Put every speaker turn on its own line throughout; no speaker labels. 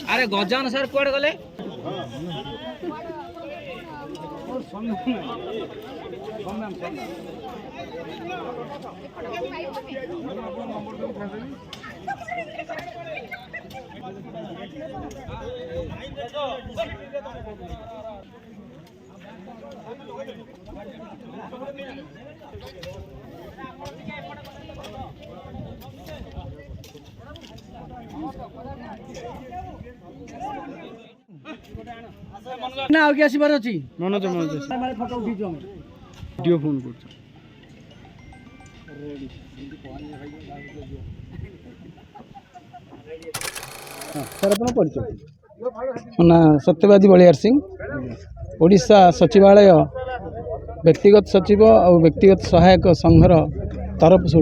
अरे गजान सर कुआडे गले
ना आगे आसबार अच्छी
मनोज
फोटो उठी
वीडियो फोन कर
सर अपन परिचय
ना सत्यवादी बलियार सिंह ओडिशा सचिवालय व्यक्तिगत सचिव और व्यक्तिगत सहायक संघर तरफ से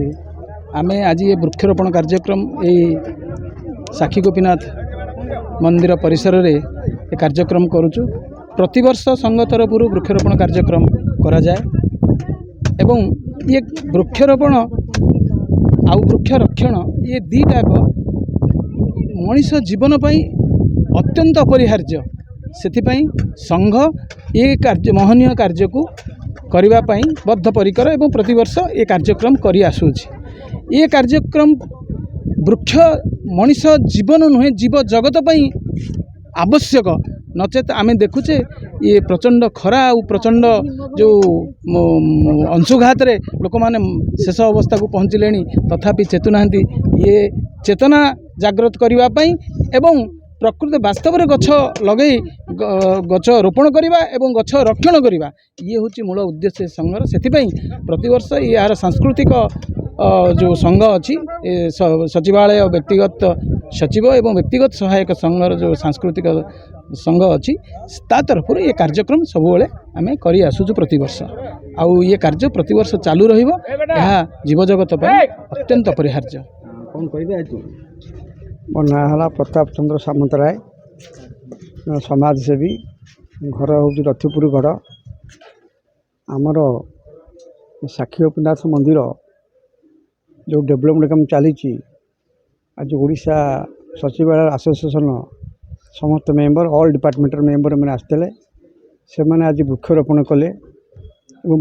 आम आज ये वृक्षरोपण कार्यक्रम यही साखी गोपीनाथ मंदिर परिसर रे ये कार्यक्रम करुचु। प्रतिवर्ष संघ तरफ वृक्षरोपण कार्यक्रम करा जाए एवं ये वृक्षरोपण आउ वृक्ष रक्षण ये दीटाक मनीष जीवन पाई अत्यंत अपरिहार्य। सेथिपाई संघ ये कार्य महनीय कार्य को करने पाई बद्धपरिकर एवं प्रतिवर्ष ये कार्यक्रम करी आसुछि। ये कार्यक्रम वृक्ष मनीष जीवन नुहे जीव जगत पाई आवश्यक नचेत आमे देखुचे ये प्रचंड खरा और प्रचंड जो अंशुघात रे लोक माने शेष अवस्था को पहुँचले तथापि चेतुना ये चेतना जागृत करने पाई एवं प्रकृति वास्तव में गछ लगे गछ रोपण करवा एवं गछ रक्षण करवा ये हूँ मूल उद्देश्य संघर। से प्रतिवर्ष यार सांस्कृतिक जो संघ अच्छी सचिवालय व्यक्तिगत सचिव एवं व्यक्तिगत सहायक संघर जो सांस्कृतिक संघ अच्छी ता तरफ ये कार्यक्रम सबुले आम कर आसुचु प्रतिवर्ष आउ ये कार्य प्रतिवर्ष चालू रहिबो। यह जीवजगत अत्यंत अपरिहार्य।
कौन कह मो ना प्रताप चंद्र सामंतराय समाजसेवी घर हूँ रथिपुर गढ़ आमर साखी गोपीनाथ मंदिर जो डेवलपमेंट काम चली आज ओडिशा सचिवालय एसोसिएशन समस्त मेंबर ऑल डिपार्टमेंटर मेंबर मैंने आसते से मैंने आज वृक्षरोपण कले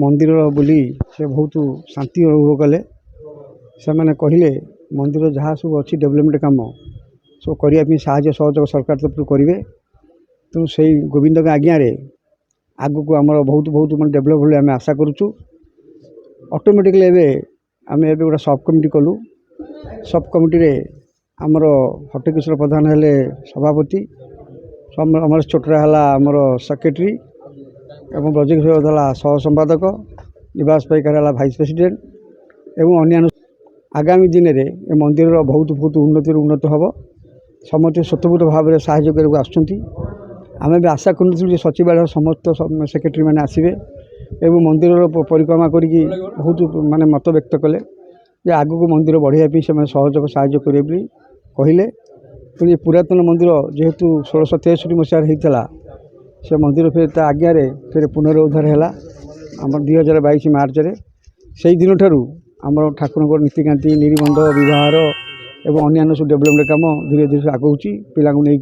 मंदिर बुली से बहुत शांति अनुभव कले। से मैंने कहले मंदिर जहाँ सब अच्छी डेवलपमेंट काम सब करने साहाय्य सहयोग सरकार तरफ करेंगे। तेणु से गोविंद आज्ञा आग को आम बहुत बहुत मैं डेभलप हो आम आशा करुचु। ऑटोमेटिकली एवं आम गोटे सब कमिटी कलु। सब कमिटी आमर हटकिशोर प्रधान हेले सभापति अमरेश चोटरा है आमर सेक्रेटरी एवं ब्रजकिशोर है सह संपादक निवास पाइकार है भाइस प्रेसिडेंट एवं अन्य आगामी दिन में मंदिर बहुत बहुत उन्नति उन्नत हम समस्त स्वतंत्र भाव में साहाय्य करने आसुँच। आम भी आशा करूँ सचिवालय समस्त सेक्रेटरी मैंने आसवे एवं मंदिर परिक्रमा करी बहुत माने मत व्यक्त कले जे आग को मंदिर बढ़ाई से सहयोग साहाय्य करेंगे कहले। तो ये पुरातन मंदिर जेहेतु 1663 मसीह होता से मंदिर फिर ता आज्ञा फिर पुनरुद्धार है आम 2022 मार्च से दिन ठारू आम ठाकुर नीतिकांति निबंध विवाह और अन्य सब डेभलपमेंट कम धीरे धीरे आगौची पिला नहीं